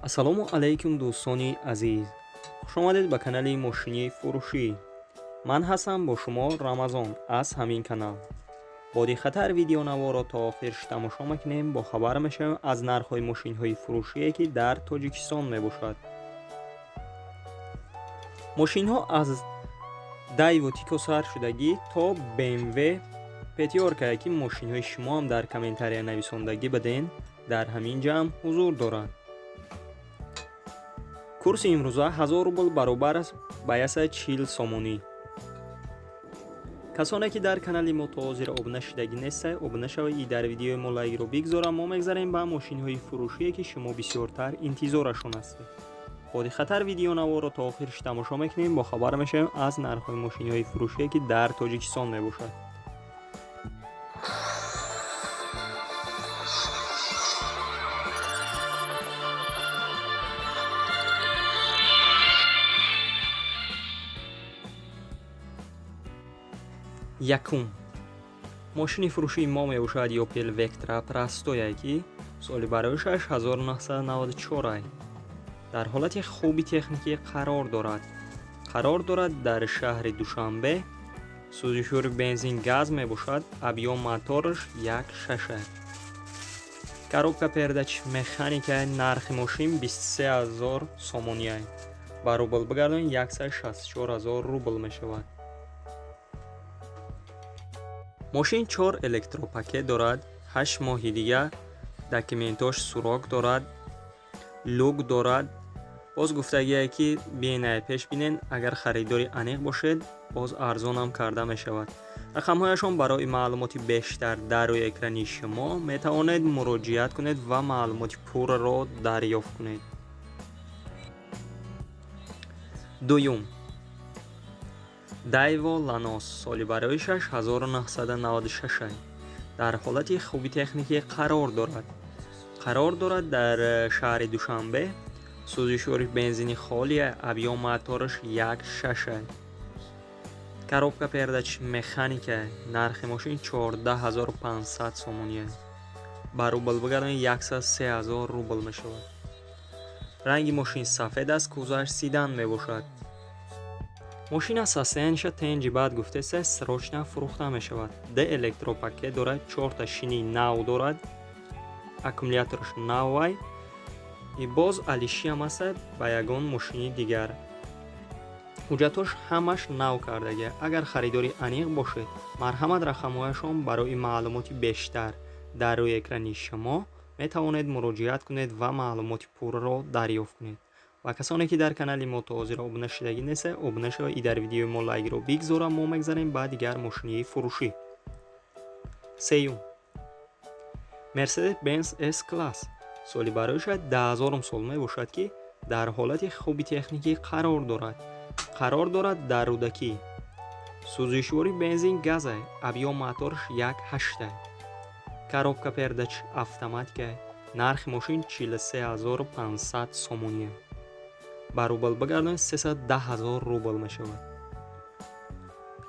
ассалому алайкум дӯстони азиз, хушомадед ба канали мошини фурӯшӣ. Ман ҳастам бо шумо Рамазон аз ҳамин канал. боди хатар видеонаворро то охир тамошо мекунем, бо хабар мешавем аз нархҳои мошинҳои фурӯшие ки дар Тоҷикистон мебошад. мошинҳо аз Daewoo Tico саршудагӣ то BMW пятёрка, ки мошинҳои шумо ҳам дар комментария нависондагӣ баден, дар ҳамин ҷамъ ҳузур дорад. курси имрӯза 1000 рубл баробар аст ба 140 сомонӣ. касоне ки дар канали мо то ҳозир обуна шудагӣ нестед, обуна шавед и дар видеои мо лайкро бигзора. мо мегзарем ба мошинҳои фурӯшие ки шумо бисёртар интизорашон ҳастед. боди хатар видеонаворро то охирш тамошо мекунем, бо хабар мешавем аз нархҳои мошинҳои фурӯшие ки дар Тоҷикистон мебошад. якум мошини фурӯшии мо мебошад Opel Vectra Prostoя, ки соли бароишаш 1994 ай. дар ҳолати хуби техникӣ қарор дорад дар шаҳри Душанбе. сӯзишвори бензин газ мебошад. объём мотораш 1.6 ай. коробка передач механика. нархи мошин 23000 сомонӣ ай. ба рубл бигардонед 164000 рубл мешавад. мошин 4 электропакет дорад. 8 моҳи дига документош сурок дорад, лук дорад. боз гуфтагие ки биенаи пеш бинен, агар харидори аниқ бошед боз арзонам карда мешавад. рақамҳояшон барои маълумоти бештар дар рӯи экрани шумо метавонед муроҷиат кунед ва маълумоти пурраро дарёфт кунед. дуюм Daewoo Lanos, соли бароишаш 1996 ай. дар ҳолати хуби техникӣ қарор дорад дар шаҳри Душанбе. сӯзишвори бензини холия. объём мотораш 1.6 ай. коробка передач механика. нархи мошин 14500 сомонӣ ай. ба рубл бигардонед 103000 рубл мешавад. ранги мошин сафед аст. кузаш седан мебошад. мошина состояниша тенҷи баъд гуфтеса срочно фурӯхта мешавад. д электропакет дорад. 4 шини нав дорад. аккумулятораш нав ай. и боз алишиам аст ба ягон мошини дигар. ҳуҷҷатош ҳамаш нав кардагия. агар харидори аниқ бошед, марҳамат рақамҳояшон барои маълумоти бештар дар рӯи экрани шумо метавонед муроҷиат кунед ва маълумоти пурраро дарёфт кунед. ва касоне ки дар канали мо то ҳозир обуна шудагӣ нестед, обуна шавед и дар видеои мо лайкро бигзора. мо мегзарем ба дигар мошини фурӯшӣ. сеюм Mercedes-Benz S-Class, соли бароишаш 10000 сол мебошад, ки дар ҳолати хуби техникӣ қарор дорад дар рӯдакӣ. сӯзишвори бензин газ ай. объём мотораш 1.8 ай. коробка передач автоматика. нархи мошин 43500 сомонӣ ай. ба рубл бигардонед 310000 рубл мешавад.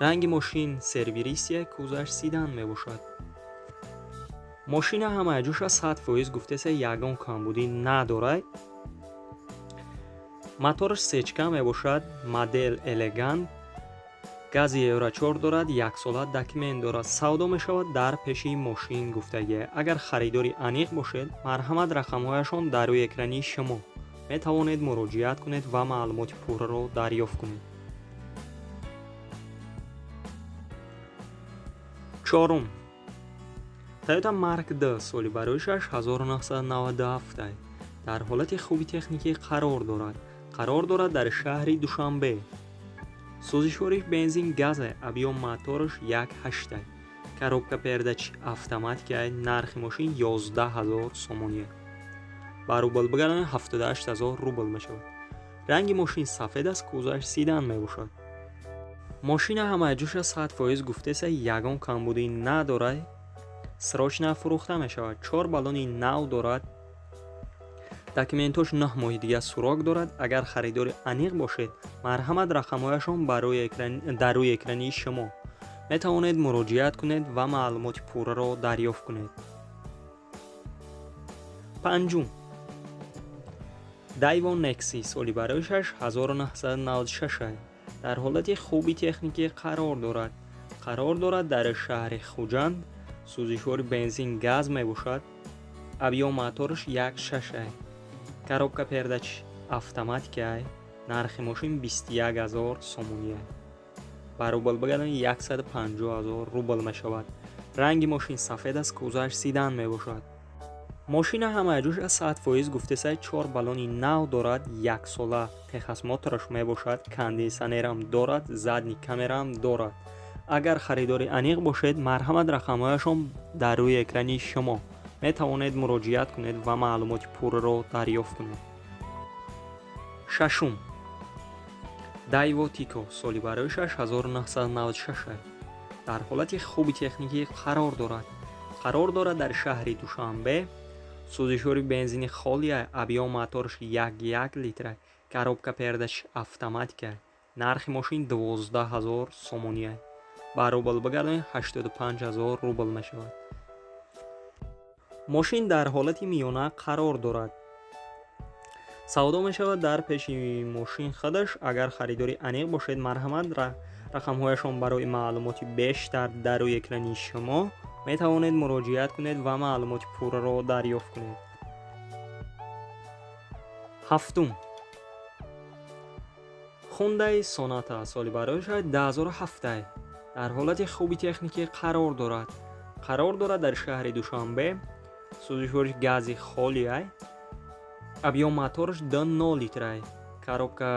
ранги мошин сервирисия. кузаш седан мебошад. мошина ҳамаи ҷӯша 100% гуфтеса ягон камбудӣ надорад. мотораш сечка мебошад. модел элегант. гази евро 4 дорад. 1 сола документ дорад. савдо мешавад дар пеши мошин гуфтагие. агар харидори аниқ бошед, марҳамат рақамҳояшон дар рӯи экрани шумо метавонед муроҷиат кунед ва маълумоти пурраро дарёфт кунед. чорум Toyota Mark D, соли бароишаш 1997 ай. дар ҳолати хуби техникӣ қарор дорад дар шаҳри Душанбе. сӯзишвори бензин газ ай. объём мотораш 1.8 ай. коробка передач автоматика ай. нархи мошин 11000 сомонӣ ай. ба рубл бигардонед 78000 рубл мешавад. ранги мошин сафед аст. кузаш седан мебошад. мошина ҳамаи ҷӯша 100% гуфтеса ягон камбудӣ надорад. срочно фурӯхта мешавад. 4 баллони нав дорад. документош 9 моҳи дига сурок дорад. агар харидори аниқ бошед, марҳамат рақамҳояшон дар рӯи экрани шумо метавонед муроҷиат кунед ва маълумоти пурраро дарёфт кунед. панҷум Daewoo Nexi соли бароишаш 1996 дар ҳолати хуби техникӣ қарор дорад дар шаҳри Хуҷанд. сӯзишвори бензин газ мебошад. объём мотораш 1.6 коробка пердач автоматикай. нархи мошин 21000 сомония. баробар бигардонед 150000 рубл мешавад. ранги мошин сафед аст, кузаш седан мебошад. мошина ҳамаҷӯша 100% гуфтесай 4 баллони нав дорад, 1 сола техосмотраш мебошад, кондитсионерам дорад, задни камерам дорад. агар харидори аниқ бошед, марҳамат рақамҳояшон дар рӯи экрани шумо метавонед муроҷиат кунед ва маълумоти пурраро дарёфт кунед. шашум Daewoo Tico соли бароишаш 1996 дар ҳолати хуби техникӣ қарор дорад дар шаҳри Душанбе. сӯзишвори бензини холия, объём мотораш 1.1 литр, коробка пердач автоматика. нархи мошин 12000 сомония. баробар бигардонед 85000 рубл мешавад. мошин дар ҳолати миёна қарор дорад. савдо мешавад дар пеши мошин худаш. агар харидори аниқ бошед, марҳамат рақамҳояшон барои маълумоти бештар дар рӯи экрани шумо метавонед муроҷиат кунед ва маълумоти пурраро дарёфт кунед. ҳафтум Hyundai Sonata соли бароишаш 2007 дар ҳолати хуби техникӣ қарор дорад дар шаҳри Душанбе. сӯзишвориш гази холияй, объём мотораш 2.0 литрай, коробка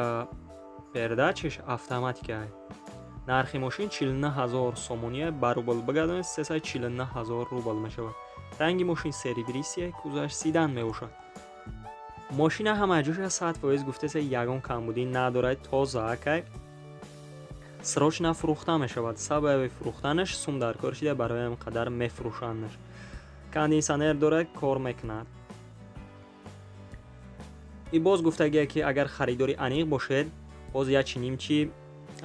пердачаш автоматикай. нархи мошин 49000 сомония. баробар бигардонед 349000 рубл мешавад. ранги мошин серебристия, кузаш седан мебошад. мошина ҳамаҷӯша 100% гуфтеса ягон камбудӣ надорад, тозаакай. срочна фурӯхта мешавад. сабаби фурӯхтанаш сум дар кор шуда, барои ҳам қадар мефурӯшандаш. кондитсионер дорад, кор мекунад. и боз гуфтагия ки агар харидори аниқ бошед, боз ячиним чи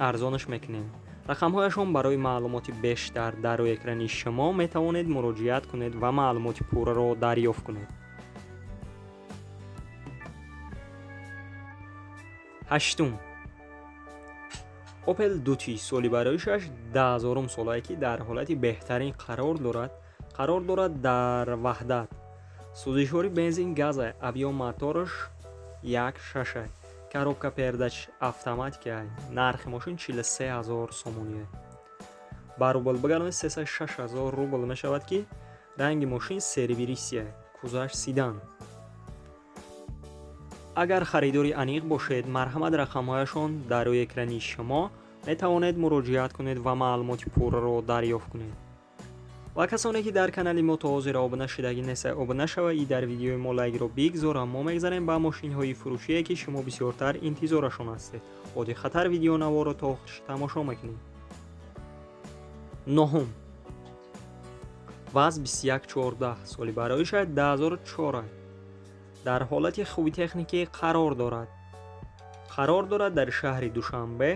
арзонаш мекунем. рақамҳояшон барои маълумоти бештар дар рӯи экрани шумо метавонед муроҷиат кунед ва маълумоти пурраро дарёфт кунед. ҳаштум Opel Duty соли бароишаш 10,000 солае ки дар ҳолати беҳтарин қарор дорад дар ваҳдат. сӯзишвори бензин газа, объём мотораш 1.6, коробка пердач автоматика. нархи мошин 43000 сомония. баробар бигардонед 36000 рубл мешавад ки ранги мошин серебристия, кузаш седан. агар харидори аниқ бошед, марҳамат рақамҳояшон дар рӯи экрани шумо метавонед муроҷиат кунед ва маълумоти пурраро дарёфт кунед. ва касоне ки дар канали мо то ҳозир обуна шудагӣ неста, обуна шава и дар видеои мо лайкро бигзора. мо мегзарем ба мошинҳои фурӯшие ки шумо бисёртар интизорашон ҳастед. боди хатар видеонаворро то охирш тамошо мекунед. ноҳум ВАЗ 2114 соли бароишаш 2004 дар ҳолати хуби техникӣ қарор дорад дар шаҳри Душанбе.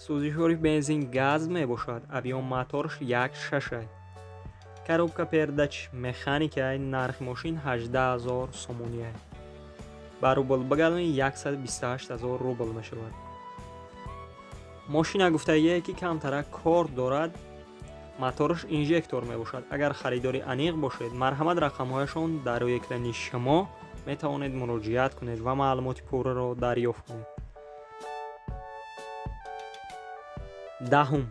сӯзишвори бензин газ мебошад. объём мотораш 1.6, коробка пердач механика. нархи мошин 18000 сомония. баробар бигардонед 128000 рубл мешавад. мошина гуфтагие ки камтарак кор дорад, мотораш инжектор мебошад. агар харидори аниқ бошед, марҳамат рақамҳояшон дар рӯи экрани шумо метавонед муроҷиат кунед ва маълумоти пурраро дарёфт кунед. даҳум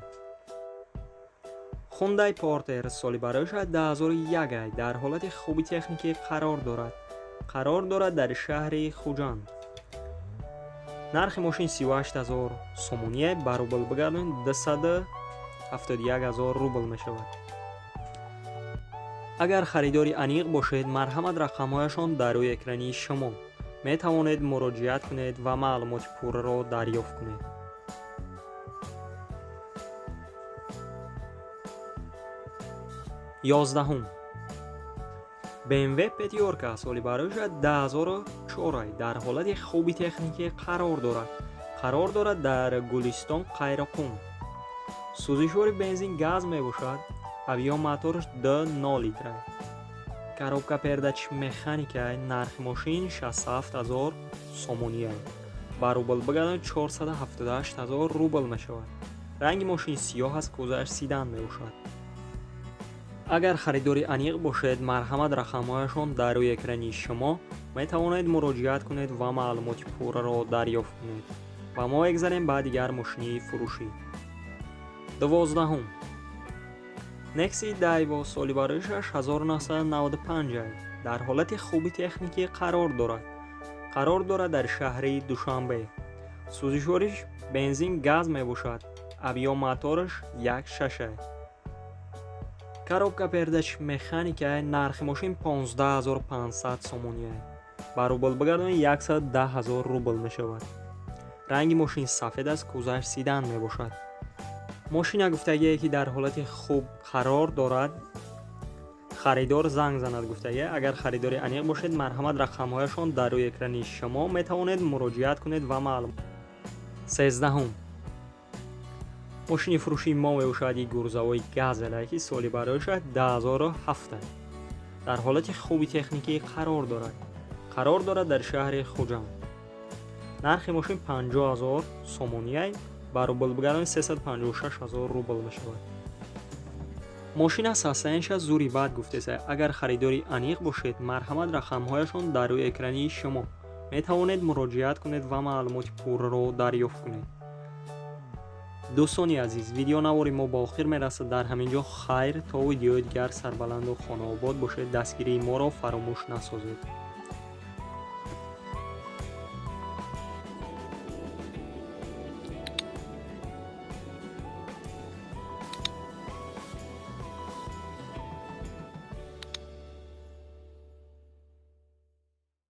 Hyundai Porter соли бароишаш 2001 дар ҳолати хуби техникӣ қарор дорад дар шаҳри Хуҷанд. нархи мошин 38000 сомония. баробар бигардонед 271000 рубл мешавад. агар харидори аниқ бошед, марҳамат рақамҳояшон дар рӯи экрани шумо метавонед муроҷиат кунед ва маълумоти пурраро дарёфт кунед. ёздаҳум BMW Пятёрка соли бароишаш 2004 дар ҳолати хуби техникӣ қарор дорад дар Гулистон, Қайроқум. сӯзишвори бензин газ мебошад. объём мотораш 2.0 литр. коробка передач механика нархи мошин 67000 сомония, ба рубл бигардонед 478000 рубл мешавад. ранги мошин сиёҳ аст, кузаш седан мебошад. агар харидори аниқ бошед, марҳамат рақамҳояшон дар рӯи экрани шумо метавонед муроҷиат кунед ва маълумоти пурраро дарёфт кунед. ва мо мегзарем ба дигар мошини фурӯшӣ. 12 Nexi Daiwo соли бароишаш 1995 аст. дар ҳолати хуби техникӣ қарор дорад дар шаҳри Душанбе. сӯзишвориш бензин газ мебошад. объём мотораш 1.6 аст. коробка передач механика нархи мошин 15500 сомония аст. ба рубл бигардонед 110000 рубл мешавад. ранги мошин сафед аст, кузаш седан мебошад. мошина гуфтагие ки дар ҳолати хуб қарор дорад. харидор занг занад гуфтагие. агар харидори аниқ бошед, марҳамат рақамҳояшон дар рӯи экрани шумо метавонед муроҷиат кунед ва маълум. 13 мошини фурӯши мо мебошад гурзавои газеле ки соли бароишаш 2007 аст. дар ҳолати хуби техникӣ қарор дорад дар шаҳри хуҷанд. нархи мошин 50000 сомония ба рубл бигардонед 356000 рубл мешавад. мошина состоянияш зури бад гуфтеса. агар харидори аниқ бошед, марҳамат рақамҳояшон дар рӯи экрани шумо метавонед муроҷиат кунед ва маълумоти пурраро дарёфт кунед. дӯстони азиз, видеонавори мо ба охир мерасад. дар ҳамин ҷо хайр, то видеои дигар сарбаланду хонаобод бошед. дастгирии моро фаромӯш насозед.